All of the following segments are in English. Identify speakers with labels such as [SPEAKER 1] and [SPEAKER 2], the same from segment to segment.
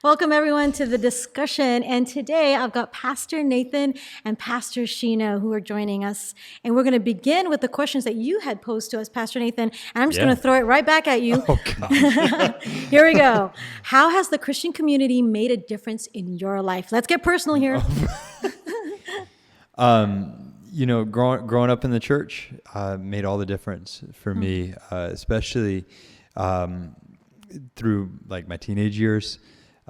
[SPEAKER 1] Welcome, everyone, to the discussion. And today I've got Pastor Nathan and Pastor Shino who are joining us. And we're going to begin with the questions that you had posed to us, Pastor Nathan. And I'm just going to throw it right back at you.
[SPEAKER 2] Oh, gosh.
[SPEAKER 1] Here we go. How has the Christian community made a difference in your life? Let's get personal here.
[SPEAKER 2] Growing up in the church made all the difference for me, especially through like my teenage years.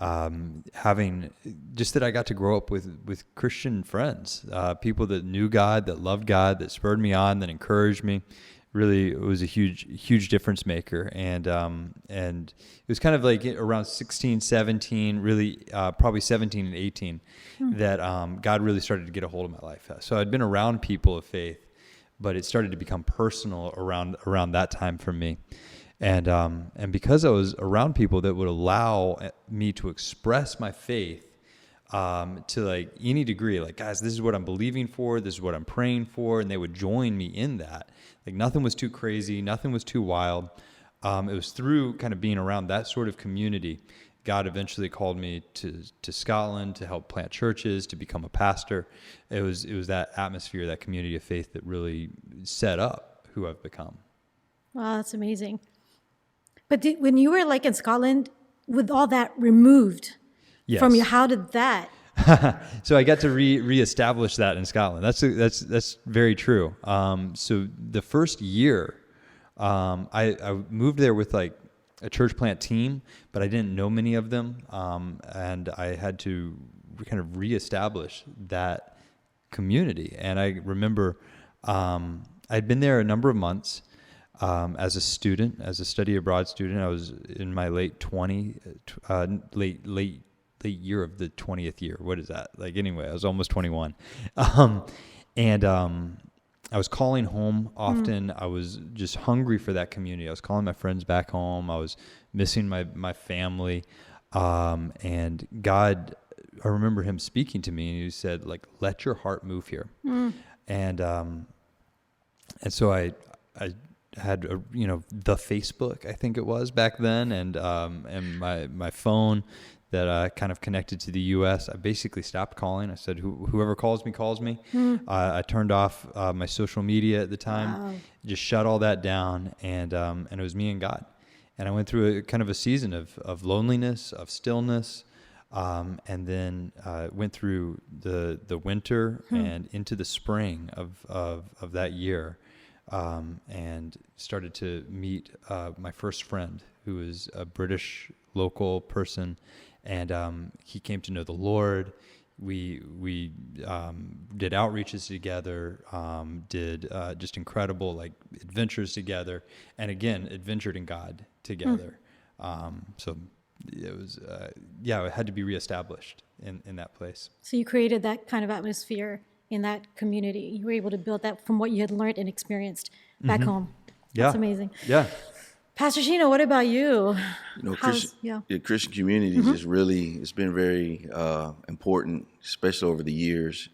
[SPEAKER 2] Having just that I got to grow up with Christian friends, people that knew God, that loved God, that spurred me on, that encouraged me. Really, it was a huge difference maker. And it was kind of like around 16, 17, really probably 17 and 18 that God really started to get a hold of my life. So I'd been around people of faith, but it started to become personal around that time for me. And because I was around people that would allow me to express my faith to like any degree, like, guys, this is what I'm believing for, this is what I'm praying for, and they would join me in that. Like nothing was too crazy, nothing was too wild. It was through kind of being around that sort of community, God eventually called me to Scotland to help plant churches, to become a pastor. It was that atmosphere, that community of faith that really set up who I've become.
[SPEAKER 1] Wow, that's amazing. But when you were like in Scotland, with all that removed from you, how did that?
[SPEAKER 2] So I got to reestablish that in Scotland. That's very true. So the first year, I moved there with like a church plant team, but I didn't know many of them, and I had to kind of reestablish that community. And I remember I'd been there a number of months. As a student, as a study abroad student, I was in my late year of the 20th year. What is that? Like, anyway, I was almost 21. And I was calling home often. I was just hungry for that community. I was calling my friends back home. I was missing my family. And God, I remember him speaking to me, and he said, like, let your heart move here. And so I had the Facebook, I think it was back then, and my phone that kind of connected to the U.S. I basically stopped calling. I said, whoever calls me. I turned off my social media at the time, just shut all that down, and it was me and God. And I went through a kind of a season of loneliness, of stillness, and then went through the winter and into the spring of that year. And started to meet my first friend, who was a British local person, and he came to know the Lord. We did outreaches together, did just incredible like adventures together, and again adventured in God together. So it was it had to be reestablished in that place.
[SPEAKER 1] So you created that kind of atmosphere in that community. You were able to build that from what you had learned and experienced back home. That's amazing.
[SPEAKER 2] Yeah.
[SPEAKER 1] Pastor Shino, what about you?
[SPEAKER 3] The Christian community is really, it's been very important, especially over the years,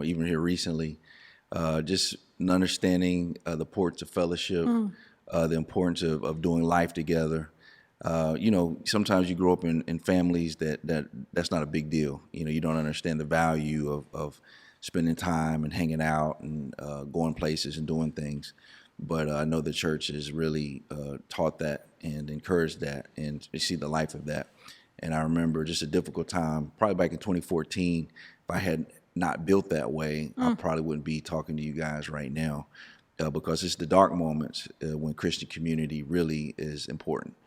[SPEAKER 3] even here recently. Just an understanding the importance of fellowship, the importance of doing life together. Sometimes you grow up in families that's not a big deal. You don't understand the value of spending time and hanging out and going places and doing things. But I know the church has really taught that and encouraged that, and you see the life of that. And I remember just a difficult time, probably back in 2014, if I had not built that way, I probably wouldn't be talking to you guys right now, because it's the dark moments when Christian community really is important.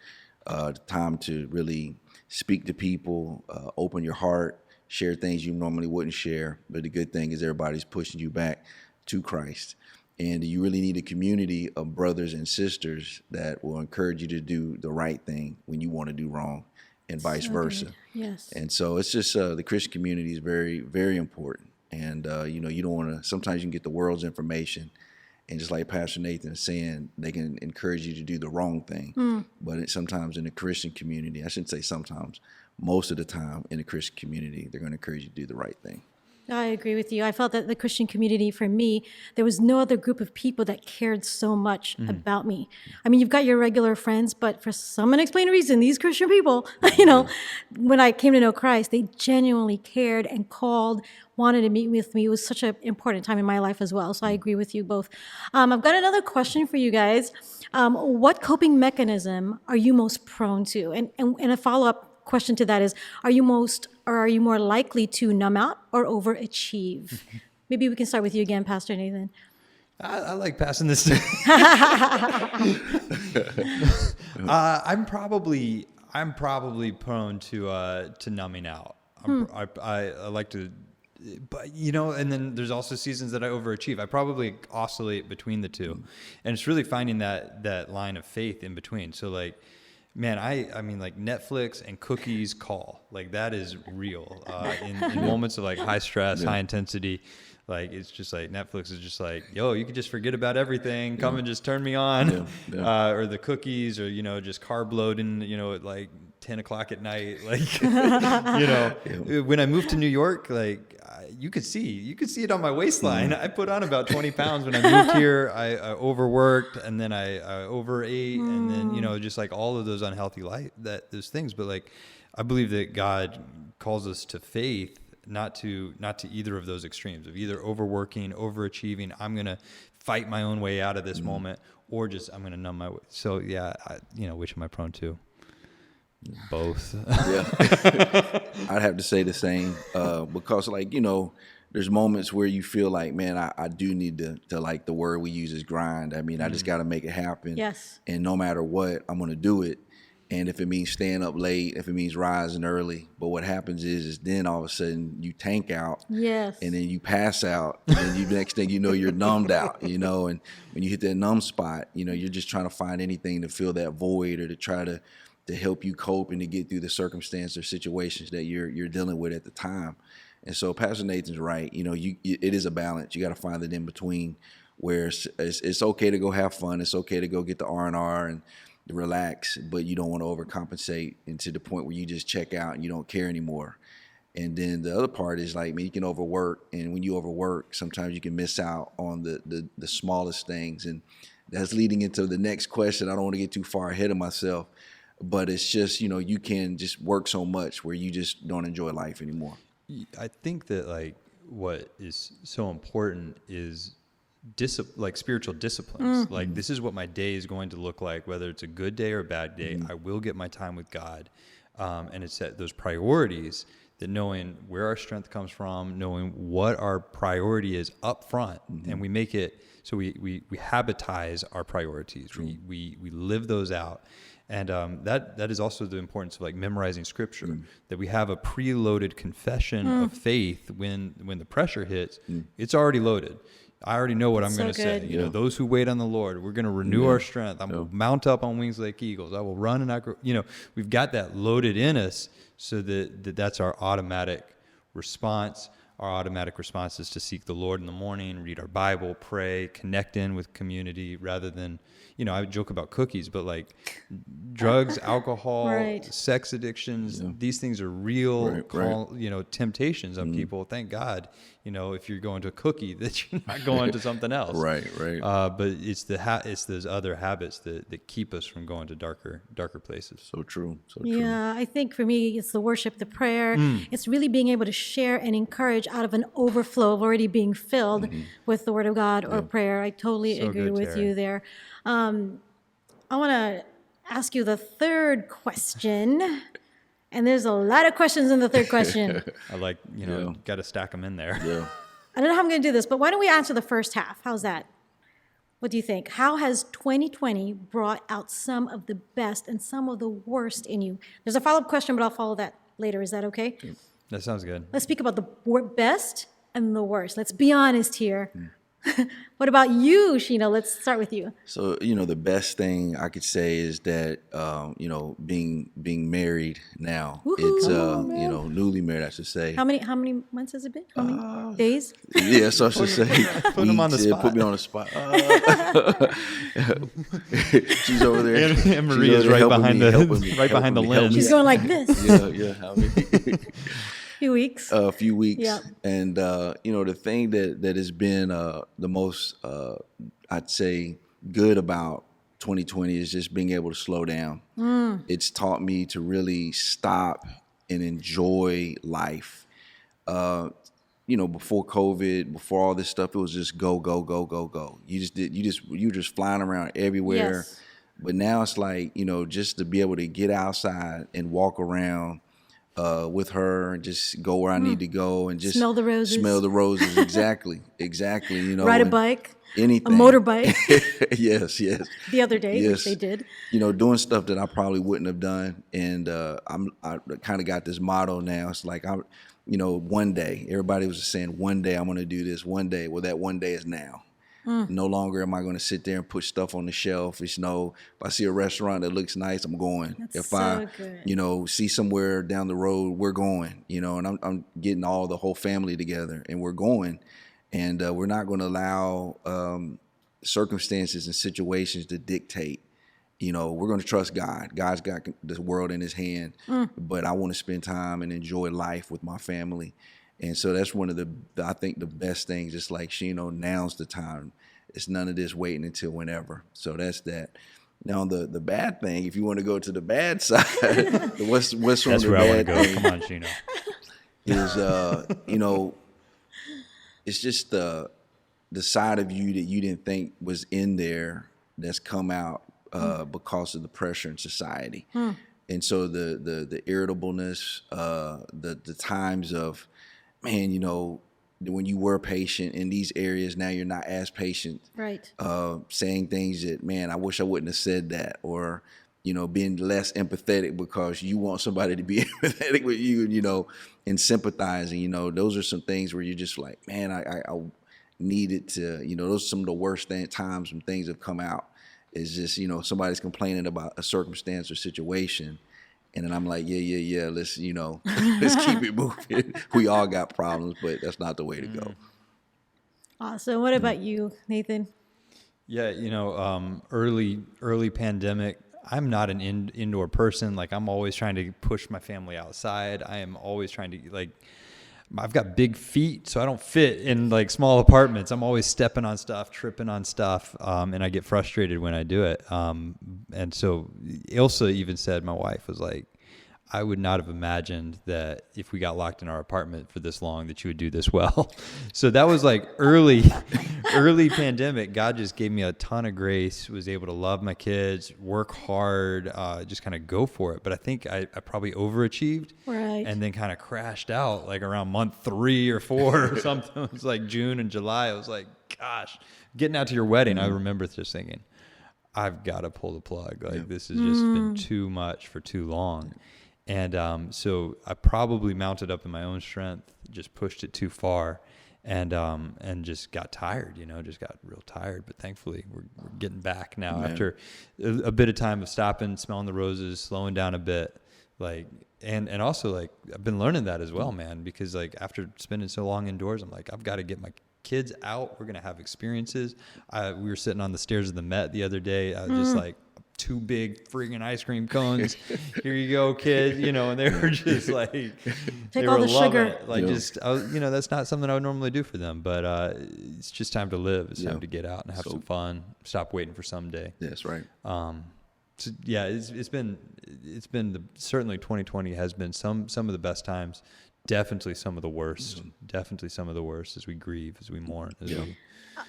[SPEAKER 3] The time to really speak to people, open your heart, share things you normally wouldn't share. But the good thing is everybody's pushing you back to Christ. And you really need a community of brothers and sisters that will encourage you to do the right thing when you want to do wrong, and vice versa.
[SPEAKER 1] Yes.
[SPEAKER 3] And so it's just the Christian community is very, very important. And, you don't want to, sometimes you can get the world's information. And just like Pastor Nathan is saying, they can encourage you to do the wrong thing. But sometimes in the Christian community, I shouldn't say sometimes, most of the time in the Christian community, they're going to encourage you to do the right thing.
[SPEAKER 1] I agree with you. I felt that the Christian community, for me, there was no other group of people that cared so much about me. I mean, you've got your regular friends, but for some unexplained reason, these Christian people, when I came to know Christ, they genuinely cared and called, wanted to meet with me. It was such an important time in my life as well. So I agree with you both. I've got another question for you guys. What coping mechanism are you most prone to? And a follow-up question to that is, are you more likely to numb out or overachieve? Maybe we can start with you again, Pastor Nathan.
[SPEAKER 2] I like passing this. I'm probably prone to numbing out. I like to, but and then there's also seasons that I overachieve. I probably oscillate between the two, and it's really finding that line of faith in between. So like, man, I mean, like Netflix and cookies call, like that is real. In moments of like high stress, high intensity, like it's just like Netflix is just like, yo, you could just forget about everything. Come and just turn me on. Or the cookies, or just carb loading, at like 10 o'clock at night. Like, when I moved to New York, like you could see it on my waistline. I put on about 20 pounds when I moved here. I overworked, and then I overate, and then, just like all of those unhealthy those things. But like, I believe that God calls us to faith, not to either of those extremes of either overworking, overachieving. I'm going to fight my own way out of this moment, or just, I'm going to numb my way. So yeah, which am I prone to? Both. Yeah.
[SPEAKER 3] I'd have to say the same, because like, there's moments where you feel like, man, I do need to like the word we use is grind. I mean, I just got to make it happen.
[SPEAKER 1] Yes.
[SPEAKER 3] And no matter what, I'm going to do it. And if it means staying up late, if it means rising early, but what happens is then all of a sudden you tank out.
[SPEAKER 1] Yes.
[SPEAKER 3] And then you pass out, and then next thing you know, you're numbed out, and when you hit that numb spot, you're just trying to find anything to fill that void, or to try to help you cope and to get through the circumstance or situations that you're dealing with at the time. And so Pastor Nathan's right. It is a balance. You got to find it in between, where it's okay to go have fun. It's okay to go get the R&R and relax, but you don't want to overcompensate, and to the point where you just check out and you don't care anymore. And then the other part is like, man, you can overwork, and when you overwork, sometimes you can miss out on the smallest things. And that's leading into the next question. I don't want to get too far ahead of myself, but it's just, you can just work so much where you just don't enjoy life anymore.
[SPEAKER 2] I think that like what is so important is like spiritual disciplines. Like, this is what my day is going to look like, whether it's a good day or a bad day. I will get my time with God. And it's that those priorities, that knowing where our strength comes from, knowing what our priority is up front, and we make it so we habitize our priorities. We live those out. And that is also the importance of like memorizing scripture, that we have a preloaded confession of faith. When the pressure hits, it's already loaded. I already know what I'm going to say. Those who wait on the Lord, we're going to renew our strength. I will mount up on wings like eagles. I will run and not grow. We've got that loaded in us, so that's our automatic response. Our automatic response is to seek the Lord in the morning, read our Bible, pray, connect in with community, rather than, I would joke about cookies, but like drugs, alcohol, sex addictions, these things are real, temptations on people. Thank God, if you're going to a cookie, that you're not going to something else. Right. But it's it's those other habits that keep us from going to darker places.
[SPEAKER 3] So true.
[SPEAKER 1] Yeah, I think for me, it's the worship, the prayer. It's really being able to share and encourage out of an overflow of already being filled with the Word of God or prayer. I totally agree with
[SPEAKER 2] Teri.
[SPEAKER 1] you there. I want to ask you the third question. And there's a lot of questions in the third question.
[SPEAKER 2] I like, got to stack them in there.
[SPEAKER 3] Yeah.
[SPEAKER 1] I don't know how I'm going to do this, but why don't we answer the first half? How's that? What do you think? How has 2020 brought out some of the best and some of the worst in you? There's a follow-up question, but I'll follow that later. Is that okay?
[SPEAKER 2] That sounds good.
[SPEAKER 1] Let's speak about the best and the worst. Let's be honest here. What about you, Shino? Let's start with you.
[SPEAKER 3] So, the best thing I could say is that, being married now.
[SPEAKER 1] Woo-hoo.
[SPEAKER 3] It's, newly married, I should say.
[SPEAKER 1] How many months has it been? How many days?
[SPEAKER 3] Yeah, so I should say.
[SPEAKER 2] Put him on the spot.
[SPEAKER 3] Put me on the spot. She's over there.
[SPEAKER 2] And Maria's right behind the lens.
[SPEAKER 1] She's going like this.
[SPEAKER 3] Yeah.
[SPEAKER 1] You few weeks.
[SPEAKER 3] A few weeks.
[SPEAKER 1] Yeah.
[SPEAKER 3] And, the thing that has been the most, I'd say, good about 2020 is just being able to slow down. It's taught me to really stop and enjoy life. Before COVID, before all this stuff, it was just go, go, go, go, go. You were just flying around everywhere.
[SPEAKER 1] Yes.
[SPEAKER 3] But now it's like, just to be able to get outside and walk around with her and just go where I need to go and just
[SPEAKER 1] Smell the roses.
[SPEAKER 3] Smell the roses. Exactly.
[SPEAKER 1] Ride a bike.
[SPEAKER 3] Anything.
[SPEAKER 1] A motorbike.
[SPEAKER 3] Yes.
[SPEAKER 1] The other day,
[SPEAKER 3] Yes.
[SPEAKER 1] which they did.
[SPEAKER 3] Doing stuff that I probably wouldn't have done. And I kind of got this motto now. It's like, one day, everybody was just saying, one day I'm going to do this, one day. Well, that one day is now. No longer am I going to sit there and put stuff on the shelf. If I see a restaurant that looks nice, I'm going.
[SPEAKER 1] That's
[SPEAKER 3] If
[SPEAKER 1] so good.
[SPEAKER 3] See somewhere down the road, we're going. And I'm getting the whole family together, and we're going. And we're not going to allow circumstances and situations to dictate. We're going to trust God. God's got the world in his hand, but I want to spend time and enjoy life with my family. And so that's one of I think the best things, just like Shino, now's the time. It's none of this waiting until whenever. So that's that. Now the bad thing, if you want to go to the bad side, what's from
[SPEAKER 2] That's
[SPEAKER 3] the
[SPEAKER 2] where I want
[SPEAKER 3] bad
[SPEAKER 2] to go.
[SPEAKER 3] thing
[SPEAKER 2] Come on, Shino.
[SPEAKER 3] is, it's just the side of you that you didn't think was in there that's come out because of the pressure in society. And so the irritableness, the times of, man, when you were patient in these areas, now you're not as patient.
[SPEAKER 1] Right.
[SPEAKER 3] Saying things that, man, I wish I wouldn't have said that, or being less empathetic because you want somebody to be empathetic with you, and sympathizing. Those are some things where you're just like, man, I needed to. Those are some of the worst times when things have come out. Is just somebody's complaining about a circumstance or situation. And then I'm like, yeah, let's, let's keep it moving. We all got problems, but that's not the way to go.
[SPEAKER 1] Awesome. What about you, Nathan?
[SPEAKER 2] Yeah, early pandemic, I'm not an indoor person. Like, I'm always trying to push my family outside. I am always trying to, I've got big feet, so I don't fit in small apartments. I'm always stepping on stuff, tripping on stuff, and I get frustrated when I do it. And so Ilsa even said, my wife was like, I would not have imagined that if we got locked in our apartment for this long that you would do this well. So that was early pandemic. God just gave me a ton of grace, was able to love my kids, work hard, just kind of go for it. But I think I probably overachieved,
[SPEAKER 1] right,
[SPEAKER 2] and then kind of crashed out around month 3 or 4 or something. It was June and July. I was like, gosh, getting out to your wedding, I remember just thinking, I've got to pull the plug. This has just been too much for too long. And so I probably mounted up in my own strength, just pushed it too far, and just got tired, just got real tired. But thankfully, we're getting back now after a bit of time of stopping, smelling the roses, slowing down a bit. And also I've been learning that as well, man, because after spending so long indoors, I'm I've got to get my kids out. We're going to have experiences. We were sitting on the stairs of the Met the other day. I was just 2 big freaking ice cream cones. Here you go, kid. And they were just
[SPEAKER 1] take
[SPEAKER 2] they
[SPEAKER 1] all
[SPEAKER 2] were
[SPEAKER 1] the
[SPEAKER 2] loving
[SPEAKER 1] sugar.
[SPEAKER 2] it. That's not something I would normally do for them, but it's just time to live. It's time to get out and have some fun. Stop waiting for someday.
[SPEAKER 3] That's right.
[SPEAKER 2] So yeah, it's been certainly 2020 has been some of the best times. Definitely some of the worst. Definitely some of the worst as we grieve, as we mourn.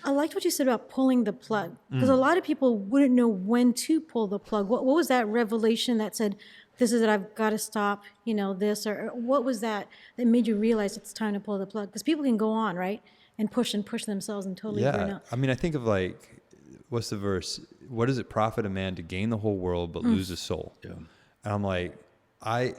[SPEAKER 1] I liked what you said about pulling the plug, because a lot of people wouldn't know when to pull the plug. What was that revelation that said, this is it, I've got to stop, this, or what was that made you realize it's time to pull the plug? Because people can go on, right, and push themselves and totally burn out.
[SPEAKER 2] I mean, I think of what's the verse? What does it profit a man to gain the whole world but lose his soul? Yeah. And I'm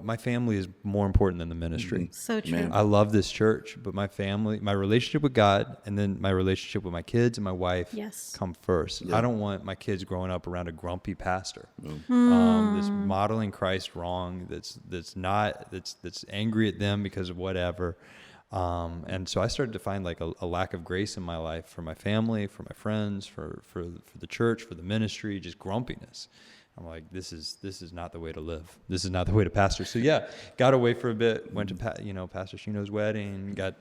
[SPEAKER 2] my family is more important than the ministry.
[SPEAKER 1] So true.
[SPEAKER 3] Man.
[SPEAKER 2] I love this church, but my family, my relationship with God, and then my relationship with my kids and my wife come first. Yeah. I don't want my kids growing up around a grumpy pastor that's modeling Christ wrong, that's angry at them because of whatever. And so I started to find a lack of grace in my life for my family, for my friends, for the church, for the ministry, just grumpiness. I'm like, this is not the way to live. This is not the way to pastor. So yeah, got away for a bit. Went to Pastor Shino's wedding. Got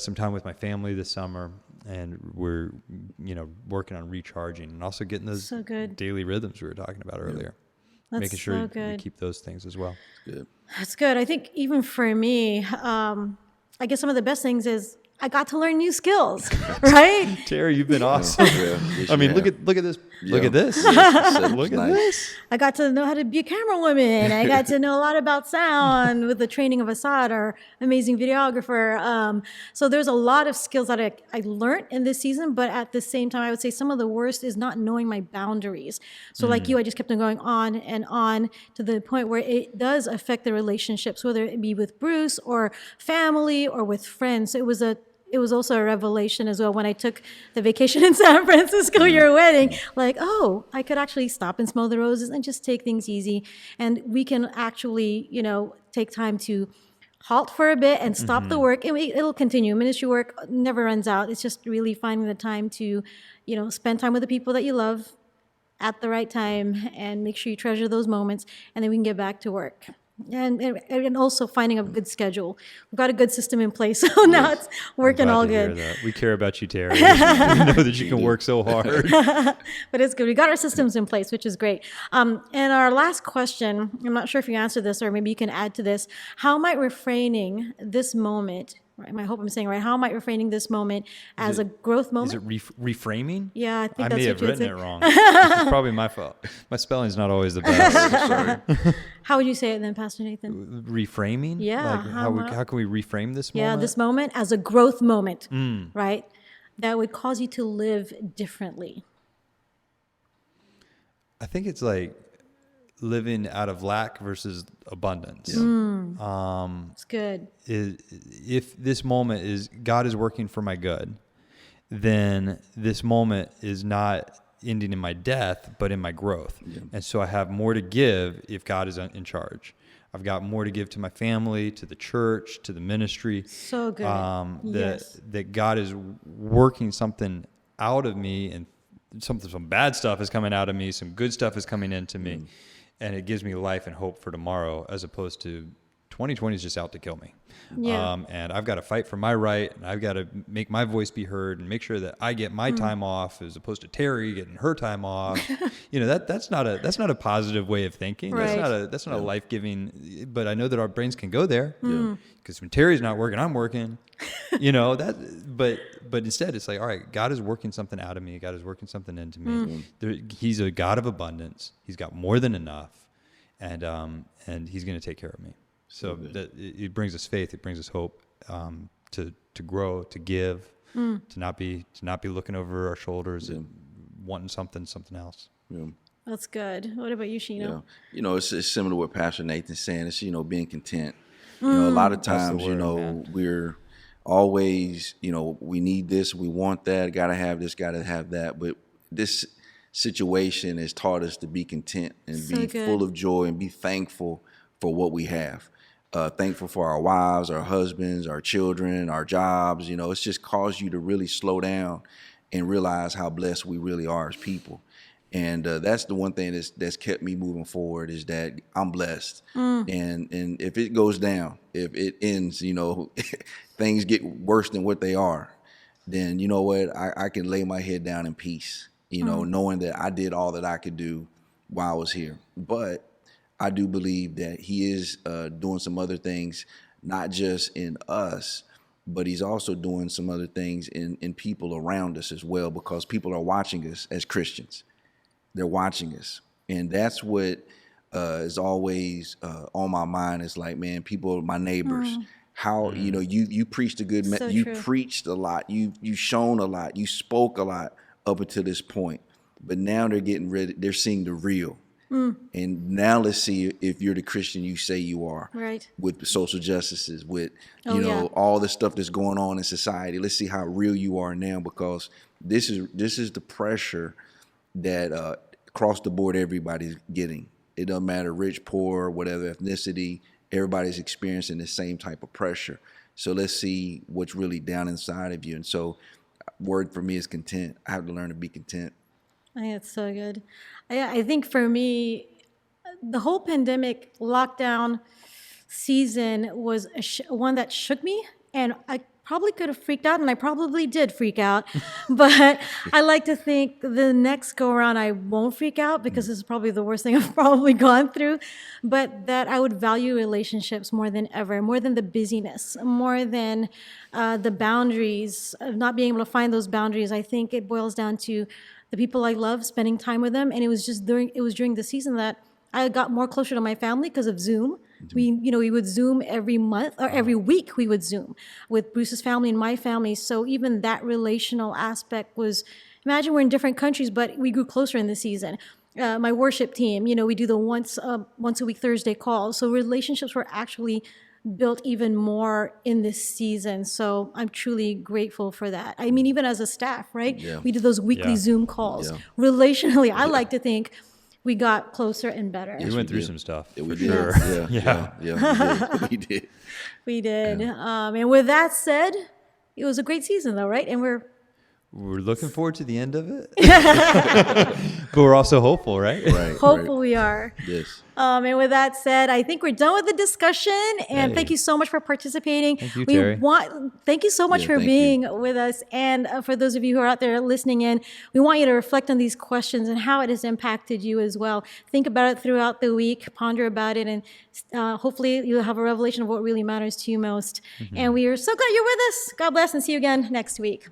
[SPEAKER 2] some time with my family this summer, and we're working on recharging and also getting those daily rhythms we were talking about earlier.
[SPEAKER 1] That's
[SPEAKER 2] making sure
[SPEAKER 1] so
[SPEAKER 2] you keep those things as well.
[SPEAKER 3] Good.
[SPEAKER 1] That's good. I think even for me, I guess some of the best things is I got to learn new skills, right?
[SPEAKER 2] Teri, you've been awesome.
[SPEAKER 3] Yes,
[SPEAKER 2] I mean, look at this.
[SPEAKER 3] Yeah.
[SPEAKER 2] Look at this. Look at this.
[SPEAKER 1] I got to know how to be a camera woman. I got to know a lot about sound with the training of Assad, our amazing videographer. So there's a lot of skills that I learned in this season, but at the same time, I would say some of the worst is not knowing my boundaries. So like you, I just kept on going on and on to the point where it does affect the relationships, whether it be with Bruce or family or with friends. So it was also a revelation as well when I took the vacation in San Francisco, your wedding, like, oh, I could actually stop and smell the roses and just take things easy. And we can actually, take time to halt for a bit and stop the work. And it'll continue. Ministry work never runs out. It's just really finding the time to, spend time with the people that you love at the right time and make sure you treasure those moments. And then we can get back to work. And also finding a good schedule. We've got a good system in place, so now it's working all good.
[SPEAKER 2] We care about you, Teri. We know that you can work so hard.
[SPEAKER 1] But it's good. We got our systems in place, which is great. And our last question, I'm not sure if you answered this or maybe you can add to this. How might refraining this moment, I hope I'm saying it right, how might refraining this moment as a growth moment?
[SPEAKER 2] Is it reframing?
[SPEAKER 1] Yeah, I think
[SPEAKER 2] I
[SPEAKER 1] that's
[SPEAKER 2] may
[SPEAKER 1] what
[SPEAKER 2] have
[SPEAKER 1] you
[SPEAKER 2] written
[SPEAKER 1] said.
[SPEAKER 2] it wrong. It's probably my fault. My spelling's not always the best.
[SPEAKER 3] Sorry.
[SPEAKER 1] How would you say it then, Pastor Nathan?
[SPEAKER 2] Reframing?
[SPEAKER 1] Yeah.
[SPEAKER 2] Like how can we reframe this moment?
[SPEAKER 1] Yeah, this moment as a growth moment, right? That would cause you to live differently.
[SPEAKER 2] I think it's like living out of lack versus abundance.
[SPEAKER 1] It's good.
[SPEAKER 2] If this moment is God is working for my good, then this moment is not ending in my death, but in my growth. Yeah. And so I have more to give if God is in charge. I've got more to give to my family, to the church, to the ministry. So good. That God is working something out of me, and some bad stuff is coming out of me, some good stuff is coming into me. And it gives me life and hope for tomorrow, as opposed to 2020 is just out to kill me. Yeah. And I've got to fight for my right, and I've got to make my voice be heard and make sure that I get my time off, as opposed to Teri getting her time off. That's not a positive way of thinking. Right. That's not a life-giving. But I know that our brains can go there, because when Teri's not working, I'm working. But instead it's like, all right, God is working something out of me. God is working something into me. He's a God of abundance. He's got more than enough, and He's going to take care of me. So that it brings us faith. It brings us hope, to grow, to give, to not be looking over our shoulders and wanting something else. Yeah.
[SPEAKER 1] That's good. What about you, Shino?
[SPEAKER 3] Yeah. It's similar to what Pastor Nathan's saying. It's being content. A lot of times, we're always, we need this, we want that, got to have this, got to have that. But this situation has taught us to be content and be full of joy and be thankful for what we have. Thankful for our wives, our husbands, our children, our jobs. It's just caused you to really slow down and realize how blessed we really are as people. And that's the one thing that's kept me moving forward, is that I'm blessed. And if it goes down, if it ends, things get worse than what they are, then you know what? I can lay my head down in peace, knowing that I did all that I could do while I was here. But I do believe that He is doing some other things, not just in us, but He's also doing some other things in people around us as well, because people are watching us as Christians. They're watching us. And that's what is always on my mind. It's like, man, people, my neighbors, how, you preached a good message. You preached a lot. You shown a lot. You spoke a lot up until this point. But now they're getting ready. They're seeing the real. And now let's see if you're the Christian you say you are. Right. With social justices, with, all the stuff that's going on in society. Let's see how real you are now, because this is the pressure that across the board everybody's getting. It doesn't matter, rich, poor, whatever ethnicity, everybody's experiencing the same type of pressure. So let's see what's really down inside of you. And so word for me is content. I have to learn to be content.
[SPEAKER 1] I think that's so good. I think for me, the whole pandemic lockdown season was one that shook me, and I probably could have freaked out, and I probably did freak out. But I like to think the next go around I won't freak out, because this is probably the worst thing I've probably gone through. But that I would value relationships more than ever, more than the busyness, more than the boundaries, of not being able to find those boundaries. I think it boils down to the people I love, spending time with them, and it was during the season that I got more closer to my family because of Zoom. We would Zoom every month or every week. We would Zoom with Bruce's family and my family. So even that relational aspect was, imagine we're in different countries, but we grew closer in the season. My worship team, we do the once a week Thursday calls. So relationships were actually built even more in this season. So I'm truly grateful for that. I mean, even as a staff, right?
[SPEAKER 3] Yeah.
[SPEAKER 1] We did those weekly Zoom calls.
[SPEAKER 3] Yeah.
[SPEAKER 1] Relationally, I like to think we got closer and better.
[SPEAKER 2] We went through some stuff,
[SPEAKER 3] we
[SPEAKER 2] for
[SPEAKER 3] did.
[SPEAKER 2] sure.
[SPEAKER 3] Yeah. We did.
[SPEAKER 1] We did. And with that said, it was a great season, though, right? And we're
[SPEAKER 2] looking forward to the end of it. But we're also hopeful, right?
[SPEAKER 3] Right.
[SPEAKER 1] hopeful we are.
[SPEAKER 3] Yes.
[SPEAKER 1] And with that said, I think we're done with the discussion. And thank you so much for participating.
[SPEAKER 2] Thank you, Teri.
[SPEAKER 1] Thank you so much for being with us. And for those of you who are out there listening in, we want you to reflect on these questions and how it has impacted you as well. Think about it throughout the week, ponder about it, and hopefully you'll have a revelation of what really matters to you most. And we are so glad you're with us. God bless, and see you again next week.